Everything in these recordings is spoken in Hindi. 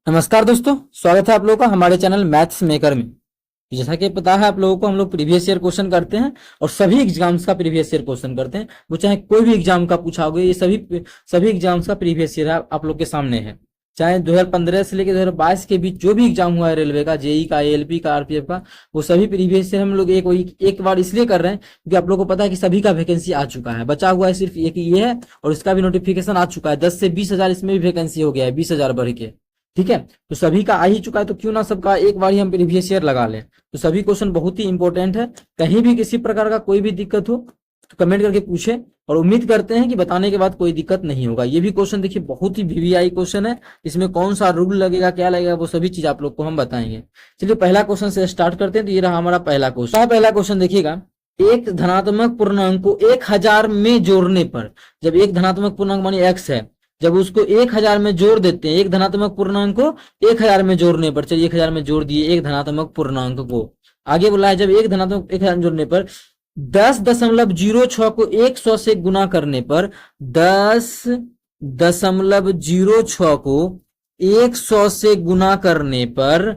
नमस्कार दोस्तों, स्वागत है आप लोगों का हमारे चैनल मैथ्स मेकर में। जैसा कि पता है आप लोगों को, हम लोग प्रीवियस ईयर क्वेश्चन करते हैं और सभी एग्जाम्स का प्रीवियस ईयर क्वेश्चन करते हैं। वो चाहे कोई भी एग्जाम का पूछा होगा, ये सभी एग्जाम्स का प्रीवियस ईयर आप लोग के सामने है। चाहे 2015 से लेकर 2022 के बीच जो भी एग्जाम हुआ है, रेलवे का, जेई का, एएलपी का, आरपीएफ का, वो सभी प्रीवियस ईयर हम लोग एक बार इसलिए कर रहे हैं क्योंकि आप लोगों को पता है कि सभी का वैकेंसी आ चुका है। बचा हुआ है सिर्फ एक ये है और इसका भी नोटिफिकेशन आ चुका है। 10 से 20 हजार इसमें भी वैकेंसी हो गया है, 20 हजार बढ़ के। ठीक है, तो सभी का आ ही चुका है, तो क्यों ना सबका एक बार ही हम प्रीवियस ईयर लगा लें। तो सभी क्वेश्चन बहुत ही इंपॉर्टेंट है। कहीं भी किसी प्रकार का कोई भी दिक्कत हो तो कमेंट करके पूछे, और उम्मीद करते हैं कि बताने के बाद कोई दिक्कत नहीं होगा। ये भी क्वेश्चन देखिए बहुत ही वीवीआई क्वेश्चन है। इसमें कौन सा रूल लगेगा, क्या लगेगा, वो सभी चीज आप लोग को हम बताएंगे। चलिए पहला क्वेश्चन से स्टार्ट करते हैं। तो ये रहा हमारा पहला क्वेश्चन। पहला क्वेश्चन देखिएगा, एक धनात्मक पूर्णांक को 1000 में जोड़ने पर, जब एक धनात्मक पूर्णांक मानी x है, जब उसको 1000 में जोड़ देते हैं, एक धनात्मक पूर्णांक को 1000 में जोड़ने पर, चलिए 1000 में जोड़ दिए एक धनात्मक पूर्णांक को। आगे बोला है जब एक धनात्मक 1000 में जोड़ने पर 10.06 को 100 से गुना करने पर, 10.06 को 100 से गुना करने पर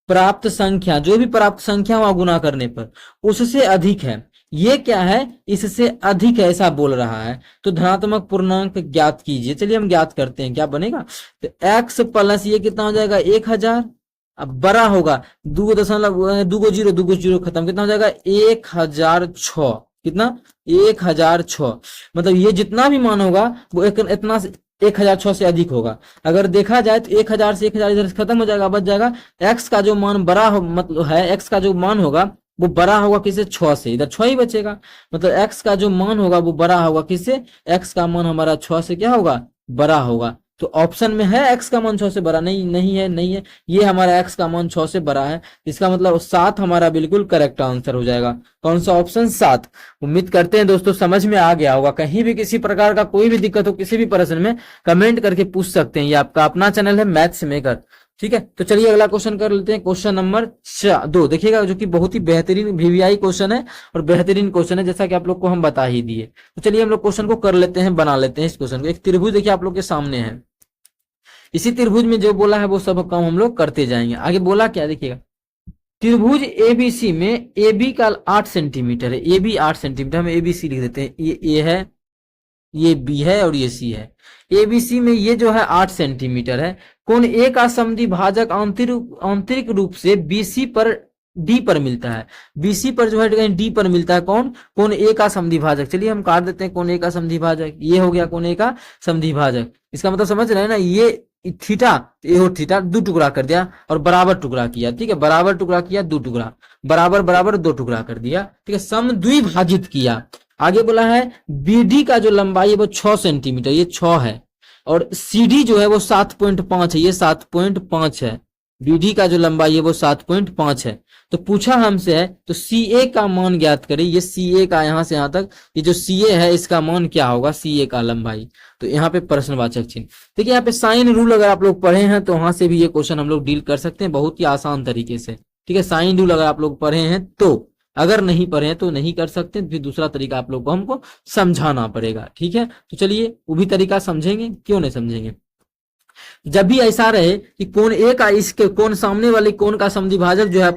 प्राप्त संख्या, जो भी प्राप्त संख्या हुआ गुना करने पर, उससे अधिक है। ये क्या है? इससे अधिक है ऐसा बोल रहा है। तो धनात्मक पूर्णांक ज्ञात कीजिए। चलिए हम ज्ञात करते हैं, क्या बनेगा। तो x प्लस ये कितना हो जाएगा 1000, अब बड़ा होगा 2.0 खत्म, कितना हो जाएगा 1006। कितना? 1006। मतलब ये जितना भी मान होगा वो इतना 1006 से अधिक होगा। अगर देखा जाए तो 1000 से 1000 इधर खत्म हो जाएगा, बच जाएगा x का जो मान बड़ा हो, मतलब है x का जो मान होगा वो बड़ा होगा किससे? 6 से। इधर 6 ही बचेगा, मतलब x का जो मान होगा वो बड़ा होगा किससे? x का मान हमारा 6 से क्या होगा? बड़ा होगा। तो ऑप्शन में है x का मान 6 से बड़ा? नहीं है। ये हमारा x का मान 6 से बड़ा है। इसका मतलब 7 हमारा बिल्कुल करेक्ट आंसर हो जाएगा। कौन सा? ऑप्शन 7। उम्मीद करते हैं दोस्तों समझ में आ गया होगा। कहीं भी किसी प्रकार का कोई भी दिक्कत हो किसी भी प्रश्न में, कमेंट करके पूछ सकते हैं। ये आपका अपना चैनल है मैथ्स मेकर। ठीक है, तो चलिए अगला क्वेश्चन कर लेते हैं। क्वेश्चन नंबर 2 देखिएगा, जो कि बहुत ही बेहतरीन वीवीआई क्वेश्चन है और बेहतरीन क्वेश्चन है, जैसा कि आप लोग को हम बता ही दिए। तो चलिए हम लोग क्वेश्चन को कर लेते हैं, बना लेते हैं इस क्वेश्चन को। एक त्रिभुज देखिए आप लोग के सामने है। इसी त्रिभुज में जो बोला है वो सब काम हम लोग करते जाएंगे। आगे बोला क्या देखिएगा, त्रिभुज एबीसी में AB का 8 सेंटीमीटर है। AB 8 सेंटीमीटर, हम ABC लिख देते हैं। ये A है, ये B है और ये C है। ABC में ये जो है 8 सेंटीमीटर है। कोण A का समद्विभाजक आंतरिक रूप से BC पर D पर मिलता है। BC पर जो है कहीं D पर मिलता है। कौन? कोण A का समद्विभाजक। चलिए हम काट देते हैं कोण A का समद्विभाजक। ये हो गया कोण A का समद्विभाजक। इसका मतलब समझ रहे हैं ना, ये थीटा, ये हो थीटा, 2 टुकड़ा कर दिया और बराबर टुकड़ा किया। ठीक है, बराबर टुकड़ा किया, 2 टुकड़ा, बराबर बराबर 2 टुकड़ा कर दिया। ठीक है, समद्विभाजित किया। आगे बोला है BD का जो लंबाई है वो 6 सेंटीमीटर, ये 6 है, और CD जो है वो 7.5 है, ये 7.5 है। BD का जो लंबाई है वो 7.5 है। तो पूछा हमसे है तो CA का मान ज्ञात करें। ये CA का यहां से यहां तक, ये जो CA है इसका मान क्या होगा? CA का लंबाई। तो यहाँ पे प्रश्नवाचक चिन्ह। देखिए यहाँ पे साइन रूल अगर आप लोग पढ़े हैं तो वहां से भी ये क्वेश्चन हम लोग डील कर सकते हैं बहुत ही आसान तरीके से। ठीक है, साइन रूल अगर आप लोग पढ़े हैं तो, अगर नहीं पढ़े हैं तो नहीं कर सकते, फिर दूसरा तरीका आप लोग को हमको समझाना पड़ेगा। ठीक है, तो चलिए वो भी तरीका समझेंगे, क्यों नहीं समझेंगे। जब भी ऐसा रहे कि कोण A का इसके कोण सामने वाले कोण का समद्विभाजक जो है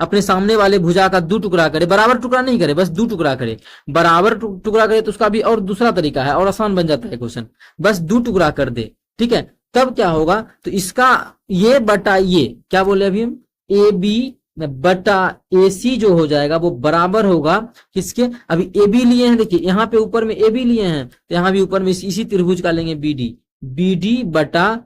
अपने सामने वाले भुजा का 2 टुकड़ा करे, बराबर टुकड़ा नहीं करे, बस 2 टुकड़ा करे। बराबर टुकड़ा करे तो उसका भी और दूसरा तरीका है और आसान बन जाता है क्वेश्चन। बस 2 टुकड़ा कर दे, ठीक है, तब क्या होगा? तो इसका ये बटा ये क्या बोले अभी हम, AB बटा AC जो हो जाएगा वो बराबर होगा किसके? अभी AB लिए हैं, देखिए यहाँ पे ऊपर में AB लिए हैं, तो यहाँ भी ऊपर में इसी त्रिभुज का लेंगे BD बटा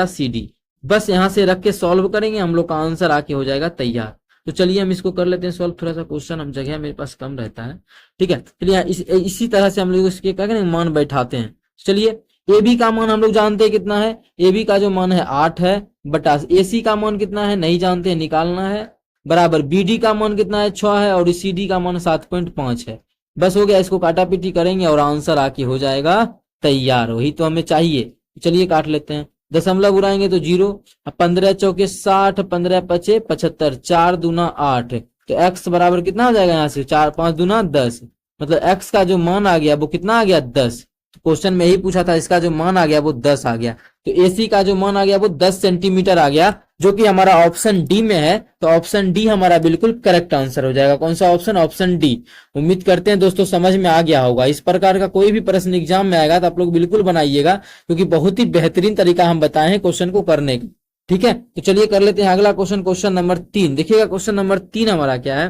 CD। बस यहां से रख के सॉल्व करेंगे, हम लोग का आंसर आके हो जाएगा तैयार। तो चलिए हम इसको कर लेते हैं सॉल्व। थोड़ा सा क्वेश्चन हम जगह मेरे पास कम रहता है। ठीक है, चलिए इसी तरह से हम लोग इसके क्या करेंगे, मान बैठाते हैं। चलिए AB का मान हम लोग जानते हैं कितना है। AB का जो मान है 8 है, बटा AC का मान कितना है नहीं जानते हैं, निकालना है, बराबर BD का मान कितना है 6 है, और CD का मान 7.5 है। बस हो गया, इसको काटा पीटी करेंगे और आंसर आके हो जाएगा तैयार। वही तो हमें चाहिए। चलिए काट लेते हैं, दशमलव उड़ाएंगे तो 0, 15 चौके 60, 15 पचे 75, 4 दूना 8। तो x बराबर कितना हो जाएगा यहाँ से, 4 5 दूना 10, मतलब x का जो मान आ गया वो कितना आ गया 10। तो क्वेश्चन में यही पूछा था, इसका जो मान आ गया वो 10 आ गया। तो AC का जो मान आ गया वो 10 सेंटीमीटर आ गया, जो कि हमारा ऑप्शन डी में है। तो ऑप्शन डी हमारा बिल्कुल करेक्ट आंसर हो जाएगा। कौन सा ऑप्शन? Option D. उम्मीद करते हैं दोस्तों समझ में आ गया होगा। इस प्रकार का कोई भी प्रश्न एग्जाम में आएगा तो आप लोग बिल्कुल बनाइएगा, क्योंकि बहुत ही बेहतरीन तरीका हम बताए हैं क्वेश्चन को करने का। ठीक है, तो चलिए कर लेते हैं अगला क्वेश्चन। क्वेश्चन नंबर 3 देखिएगा। क्वेश्चन नंबर 3 हमारा क्या है?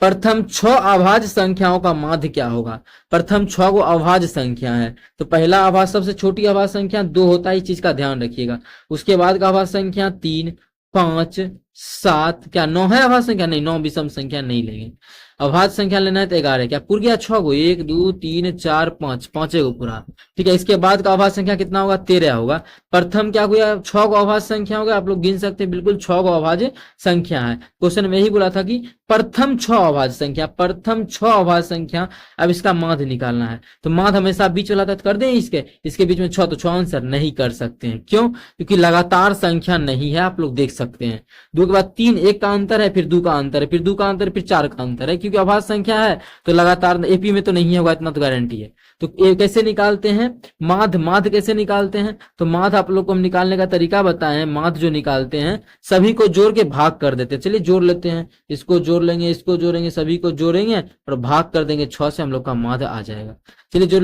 प्रथम 6 अभाज्य संख्याओं का माध्य क्या होगा? प्रथम 6 को अभाज्य संख्या है, तो पहला अभाज्य, सबसे छोटी अभाज्य संख्या 2 होता है, इस चीज का ध्यान रखिएगा। उसके बाद का अभाज्य संख्या 3, 5, 7, क्या 9 है अभाज्य संख्या? नहीं, 9 विषम संख्या नहीं लेंगे। अभाज्य संख्या लेना है तो 11। क्या पूर गया? 6 को, 1 2 3 4 5, पांचे को पूरा। ठीक है, इसके बाद का अभाज्य संख्या कितना होगा? 13 होगा। प्रथम क्या हुआ? 6 को अभाज्य संख्या होगा, आप लोग गिन सकते हैं, बिल्कुल 6 को अभाज्य संख्या है। क्वेश्चन में यही बोला था कि प्रथम 6 अभाज्य संख्या, प्रथम 6 अभाज्य संख्या। अब इसका माध्य निकालना है, तो माध्य हमेशा बीच वाला था, तो कर दें इसके बीच में 6, तो 6 आंसर नहीं कर सकते हैं। क्यों? क्योंकि लगातार संख्या नहीं है, आप लोग देख सकते हैं। 2 के बाद 3, 1 का अंतर है, फिर 2 का अंतर है, फिर 2 का अंतर, फिर 4 का अंतर है, क्योंकि अभाज्य संख्या है तो लगातार एपी में तो नहीं होगा, इतना तो गारंटी है। तो कैसे निकालते हैं माध्य कैसे निकालते हैं? तो माध्य आप लोग को हम निकालने का तरीका बताए हैं। माध्य जो निकालते हैं, सभी को जोड़ के भाग कर देते हैं। चलिए जोड़ लेते हैं, इसको जोड़ लेंगे, इसको जोड़ेंगे, सभी को जोड़ेंगे और भाग कर देंगे 6 से, हम लोग का माध्य आ जाएगा। चलिए जोड़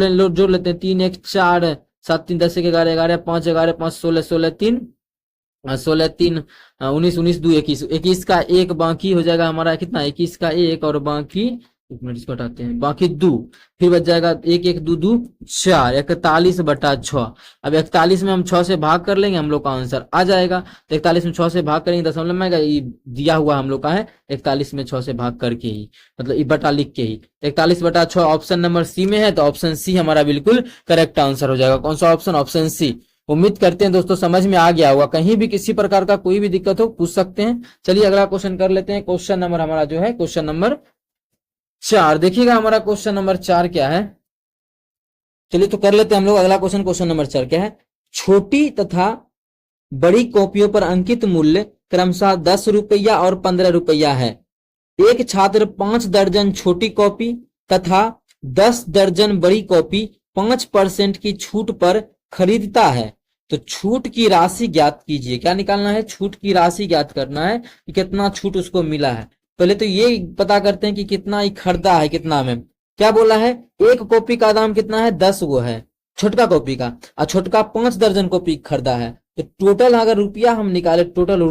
लेते हैं। 3 1 4, 7 3 10 1 11 11, 5 11 5 16 16 3 16 3 19 19 2 21, 21 का 1 बाकी हो जाएगा हमारा कितना? 21 का 1 और बाकी, एक मिनट इसको हटाते हैं, बाकी 2, फिर बच जाएगा 1 1 2 2 4, 41/6। अब 41 में हम 6 से भाग कर लेंगे, हम लोग का आंसर आ जाएगा। तो 41 में 6 से भाग करेंगे, दशमलव में आएगा, ये दिया हुआ हम लोग का है 41 में 6 से भाग करके ही, मतलब बटा लिख के ही। 41/6 ऑप्शन नंबर सी में है, तो ऑप्शन सी हमारा बिल्कुल करेक्ट आंसर हो जाएगा। कौन सा ऑप्शन? Option C. उम्मीद करते हैं दोस्तों समझ में आ गया होगा। कहीं भी किसी प्रकार का कोई भी दिक्कत हो पूछ सकते हैं। चलिए अगला क्वेश्चन कर लेते हैं। क्वेश्चन नंबर हमारा जो है क्वेश्चन नंबर 4 देखिएगा। हमारा क्वेश्चन नंबर 4 क्या है? चलिए तो कर लेते हैं हम लोग अगला क्वेश्चन। क्वेश्चन नंबर 4 क्या है? छोटी तथा बड़ी कॉपियों पर अंकित मूल्य क्रमशः 10 रुपया और 15 रुपया है। एक छात्र 5 दर्जन छोटी कॉपी तथा 10 दर्जन बड़ी कॉपी 5% की छूट पर खरीदता है, तो छूट की राशि ज्ञात कीजिए। क्या निकालना है? छूट की राशि ज्ञात करना है कि कितना छूट उसको मिला है। पहले तो ये पता करते हैं कि कितना ही खरीदा है, कितना में। क्या बोला है? एक कॉपी का दाम कितना है? 10 वो है छोटका कॉपी का, और छोटका 5 दर्जन कॉपी खरीदा है। तो टोटल अगर रुपया हम निकाले, टोटल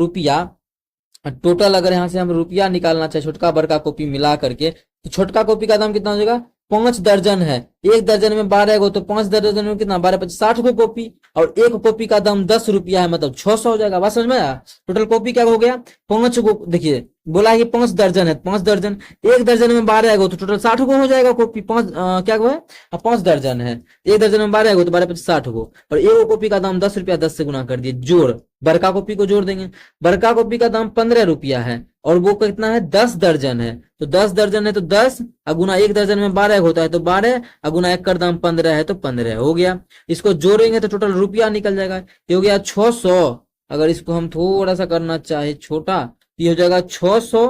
अगर यहाँ से हम रुपया निकालना चाहे छोटका बड़का कॉपी मिला करके, तो छोटका कॉपी का दाम कितना हो जाएगा? 5 दर्जन है, एक दर्जन में 12 गो, तो 5 दर्जन में कितना? 12 5 60 गो कॉपी, और एक कॉपी का दाम 10 रुपया है, मतलब 600 हो जाएगा। बात समझ में आया? टोटल कॉपी क्या हो गया? 5 गो। देखिए बोला है कि 5 दर्जन है, 5 दर्जन, एक दर्जन में 12 गो, तो टोटल 60 गो हो जाएगा कॉपी। 5 क्या गो है? 5 दर्जन है, एक दर्जन में 12 गो, तो 12 5 60 गो, और एक कॉपी का दाम 10 रुपया, 10 से गुना कर दिए। जोड़, बड़का कॉपी को जोड़ देंगे। बड़का कॉपी का दाम 15 रुपया है, और वो कितना है? 10 दर्जन है, तो 10 दर्जन है तो 10 अगुना, एक दर्जन में 12 होता है तो 12 अगुना, एक का दाम 15 है तो 15 हो गया। इसको जोड़ेंगे तो टोटल रुपया निकल जाएगा। ये हो गया 600। अगर इसको हम थोड़ा सा करना चाहे छोटा, ये हो जाएगा 600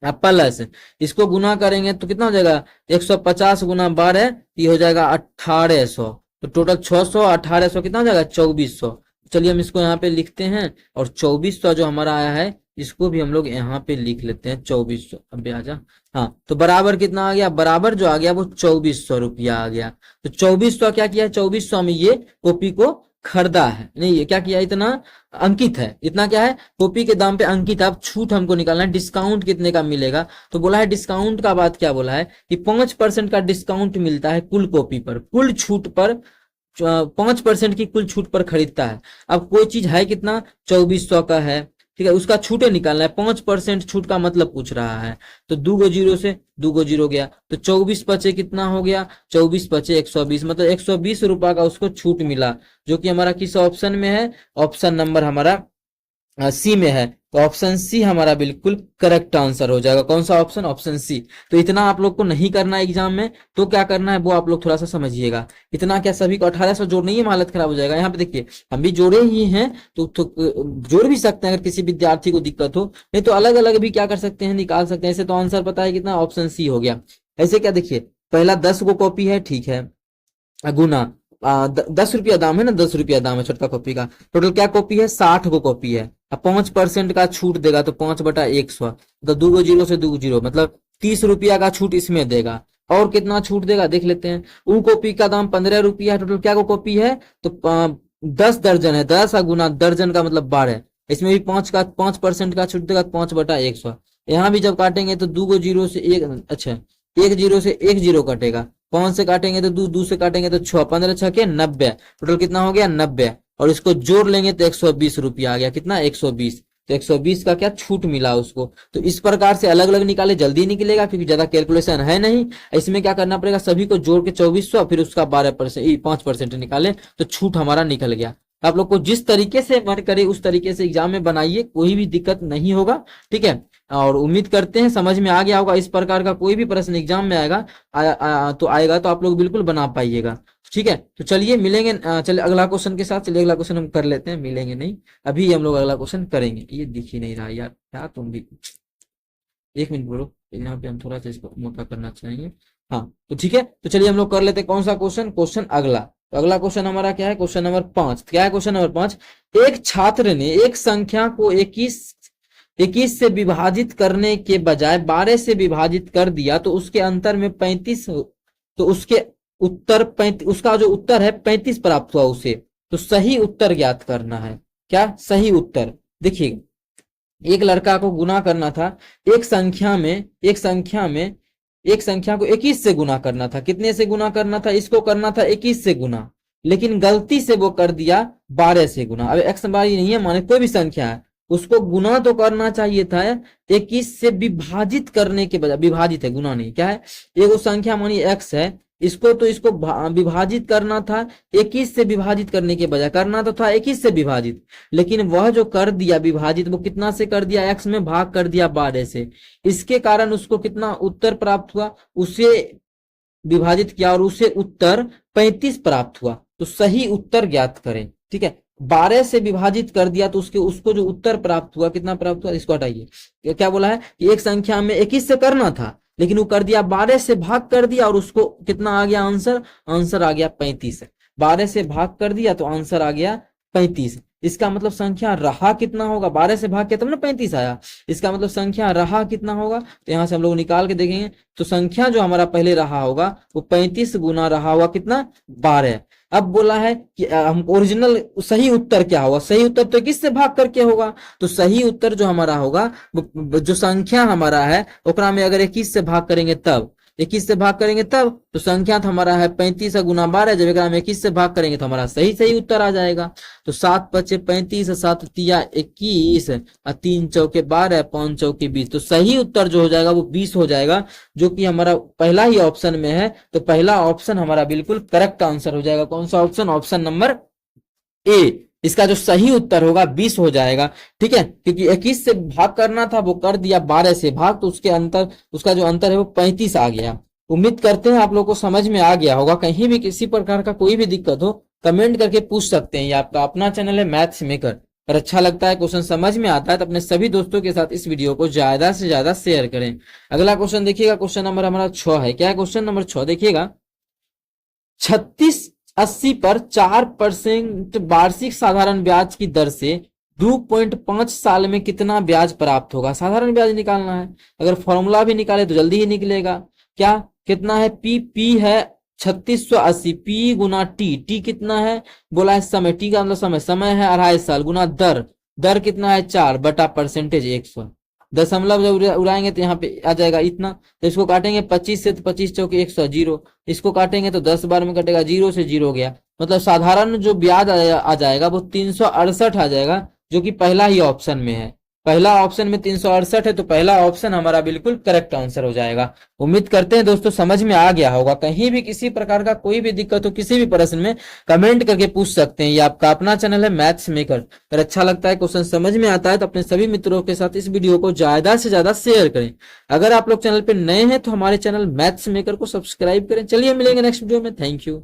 प्लस, इसको गुना करेंगे तो कितना हो जाएगा? 150 गुना 12, ये हो जाएगा 1800। तो टोटल 600 1800 कितना हो जाएगा? 2400। चलिए हम इसको यहाँ पे लिखते हैं, और 2400 जो हमारा आया है इसको भी हम लोग यहाँ पे लिख लेते हैं 2400। अब आ जा, हाँ, तो बराबर कितना आ गया? बराबर जो आ गया वो 2400 रुपया आ गया। तो 2400 क्या किया है? 2400 में ये कॉपी को खरीदा है, नहीं ये क्या किया? इतना अंकित है, इतना क्या है? कॉपी के दाम पे अंकित। अब छूट हमको निकालना है, डिस्काउंट कितने का मिलेगा। तो बोला है डिस्काउंट का बात क्या बोला है कि 5% का डिस्काउंट मिलता है कुल कॉपी पर, कुल छूट पर 5% की कुल छूट पर खरीदता है। अब कोई चीज है कितना? 2400 का है, ठीक है, उसका छूटे निकालना है। 5% छूट का मतलब पूछ रहा है, तो 2 गो जीरो से 2 गो जीरो गया, तो 24 पचे कितना हो गया? 24 पचे 120, मतलब 120 रुपया का उसको छूट मिला, जो कि हमारा किस ऑप्शन में है? ऑप्शन नंबर हमारा सी में है। तो ऑप्शन सी हमारा बिल्कुल करेक्ट आंसर हो जाएगा। कौन सा ऑप्शन? Option C. तो इतना आप लोग को नहीं करना है एग्जाम में, तो क्या करना है वो आप लोग थोड़ा सा समझिएगा। इतना क्या सभी को 1800 जोड़ने ही हालत खराब हो जाएगा। यहाँ पे देखिए हम भी जोड़े ही हैं, तो जोड़ भी सकते हैं अगर किसी विद्यार्थी को दिक्कत हो, नहीं तो अलग अलग भी क्या कर सकते हैं? निकाल सकते हैं। ऐसे तो आंसर पता है कितना? ऑप्शन सी हो गया। ऐसे क्या, देखिए पहला 10 गो कॉपी है, ठीक है, गुना 10 रुपया दाम है ना, 10 रुपया दाम है छोटका कॉपी का। टोटल क्या कॉपी है, 60 को कॉपी है। अब 5% का छूट देगा तो 5/100, तो 2 जीरो से 2 जीरो मतलब 30 रुपया का छूट इसमें देगा। और कितना छूट देगा देख लेते हैं। वो कॉपी का दाम 15 रुपया है। टोटल क्या को कॉपी है तो 10 दर्जन है, 10 गुना दर्जन का मतलब 12। इसमें भी 5% का छूट देगा, 5/100। यहाँ भी जब काटेंगे तो 2 जीरो से एक, अच्छा 1 जीरो से 1 जीरो कटेगा। 5 से काटेंगे तो 2, 2 से काटेंगे तो 6, 15 6 90। टोटल कितना हो गया 90। और इसको जोड़ लेंगे तो 120 रुपया आ गया। कितना 120। तो 120 का क्या छूट मिला उसको। तो इस प्रकार से अलग अलग निकाले, जल्दी निकलेगा क्योंकि ज्यादा कैलकुलेशन है नहीं। इसमें क्या करना पड़ेगा, सभी को जोड़ के 2400 फिर उसका 12% 5% निकाले तो छूट हमारा निकल गया। आप लोग को जिस तरीके से मन करे उस तरीके से एग्जाम में बनाइए, कोई भी दिक्कत नहीं होगा। ठीक है, और उम्मीद करते हैं समझ में आ गया होगा। इस प्रकार का कोई भी प्रश्न एग्जाम में आएगा तो आएगा तो आप लोग बिल्कुल बना पाइएगा। ठीक है, तो चलिए मिलेंगे। चलिए अगला क्वेश्चन के साथ, चलिए अगला क्वेश्चन हम कर लेते हैं। मिलेंगे नहीं, अभी हम लोग अगला क्वेश्चन करेंगे। ये दिख ही नहीं रहा यार, क्या तुम भी 1 मिनट बोलो। यहाँ पे हम थोड़ा सा इसको मोटा करना चाहेंगे। हाँ तो ठीक है, तो चलिए हम लोग कर लेते हैं कौन सा क्वेश्चन। क्वेश्चन अगला, तो अगला क्वेश्चन हमारा क्या है, क्वेश्चन नंबर 5। क्या है क्वेश्चन नंबर 5। एक छात्र ने एक संख्या को 21 से विभाजित करने के बजाय 12 से विभाजित कर दिया तो उसके अंतर में 35, तो उसके उत्तर 35, उसका जो उत्तर है 35 प्राप्त हुआ उसे। तो सही उत्तर ज्ञात करना है। क्या सही उत्तर, देखिए एक लड़का को गुना करना था एक संख्या को 21 से गुना करना था। कितने से गुना करना था, इसको करना था 21 से गुना, लेकिन गलती से वो कर दिया 12 से गुना। अब एक्स बार नहीं है, माने कोई भी संख्या है उसको गुना तो करना चाहिए था 21 से विभाजित करने के बजाय, विभाजित है गुना नहीं, क्या है एक संख्या मानी एक्स है, इसको विभाजित करना था 21 से विभाजित करने के बजाय, करना तो था 21 से विभाजित, लेकिन वह जो कर दिया विभाजित वो कितना से कर दिया, एक्स में भाग कर दिया 12 से। इसके कारण उसको कितना उत्तर प्राप्त हुआ, उसे विभाजित किया और उसे उत्तर 35 प्राप्त हुआ। तो सही उत्तर ज्ञात करें। ठीक है, 12 से विभाजित कर दिया तो उसको जो उत्तर प्राप्त हुआ, कितना प्राप्त हुआ, इसको हटाइए। क्या बोला है कि एक संख्या में 21 से करना था लेकिन वो कर दिया 12 से भाग कर दिया और उसको कितना आ गया आंसर आ गया 35। 12 से भाग कर दिया तो आंसर आ गया 35। इसका मतलब संख्या रहा कितना होगा, 12 से भाग किया तब ना 35 आया। इसका मतलब संख्या रहा कितना होगा, तो यहां से हम लोग निकाल के देखेंगे तो संख्या जो हमारा पहले रहा होगा वो 35 गुना रहा हुआ कितना 12। अब बोला है कि हम ओरिजिनल सही उत्तर क्या होगा, सही उत्तर तो किससे भाग करके होगा। तो सही उत्तर जो हमारा होगा जो संख्या हमारा है ओकरा में अगर 21 से भाग करेंगे तब, 21 से भाग करेंगे तब तो संख्या तो हमारा है 35 गुना 12, जब एक 21 से भाग करेंगे तो हमारा सही उत्तर आ जाएगा। तो 7 पचे 35, 7 तिया 21, 3 चौके 12, 5 चौके 20। तो सही उत्तर जो हो जाएगा वो 20 हो जाएगा, जो कि हमारा पहला ही ऑप्शन में है। तो पहला ऑप्शन हमारा बिल्कुल करेक्ट आंसर हो जाएगा। कौन सा ऑप्शन, ऑप्शन नंबर ए। इसका जो सही उत्तर होगा 20 हो जाएगा। ठीक है, क्योंकि 21 से भाग करना था वो कर दिया 12 से भाग, तो उसका जो अंतर है वो 35 आ गया। उम्मीद करते हैं आप लोगों को समझ में आ गया होगा। कहीं भी किसी प्रकार का कोई भी दिक्कत हो कमेंट करके पूछ सकते हैं। ये आपका अपना चैनल है मैथ्स मेकर। अगर अच्छा लगता है, क्वेश्चन समझ में आता है तो अपने सभी दोस्तों के साथ इस वीडियो को ज्यादा से ज्यादा शेयर करें। अगला क्वेश्चन देखिएगा, क्वेश्चन नंबर हमारा 6 है। क्या है क्वेश्चन नंबर 6, देखिएगा 3680 पर 4% वार्षिक साधारण ब्याज की दर से 2.5 साल में कितना ब्याज प्राप्त होगा। साधारण ब्याज निकालना है, अगर फॉर्मूला भी निकाले तो जल्दी ही निकलेगा। क्या कितना है, पी है 3680, पी गुना टी कितना है, बोला है समय, टी का मतलब समय है 2.5 साल, गुना दर कितना है 4 बटा परसेंटेज 100। दशमलव जब उड़ाएंगे तो यहाँ पे आ जाएगा इतना। तो इसको काटेंगे 25 से तो 25 चौके 100, जीरो। इसको काटेंगे तो 10 बार में कटेगा, 0 से 0 गया। मतलब साधारण जो ब्याज आ जाएगा वो 368 आ जाएगा, जो कि पहला ही ऑप्शन में है। पहला ऑप्शन में 368 है तो पहला ऑप्शन हमारा बिल्कुल करेक्ट आंसर हो जाएगा। उम्मीद करते हैं दोस्तों समझ में आ गया होगा। कहीं भी किसी प्रकार का कोई भी दिक्कत हो किसी भी प्रश्न में कमेंट करके पूछ सकते हैं। ये आपका अपना चैनल है मैथ्स मेकर। अगर अच्छा लगता है, क्वेश्चन समझ में आता है तो अपने सभी मित्रों के साथ इस वीडियो को ज्यादा से ज्यादा शेयर करें। अगर आप लोग चैनल पे नए हैं तो हमारे चैनल मैथ्स मेकर को सब्सक्राइब करें। चलिए मिलेंगे नेक्स्ट वीडियो में। Thank you.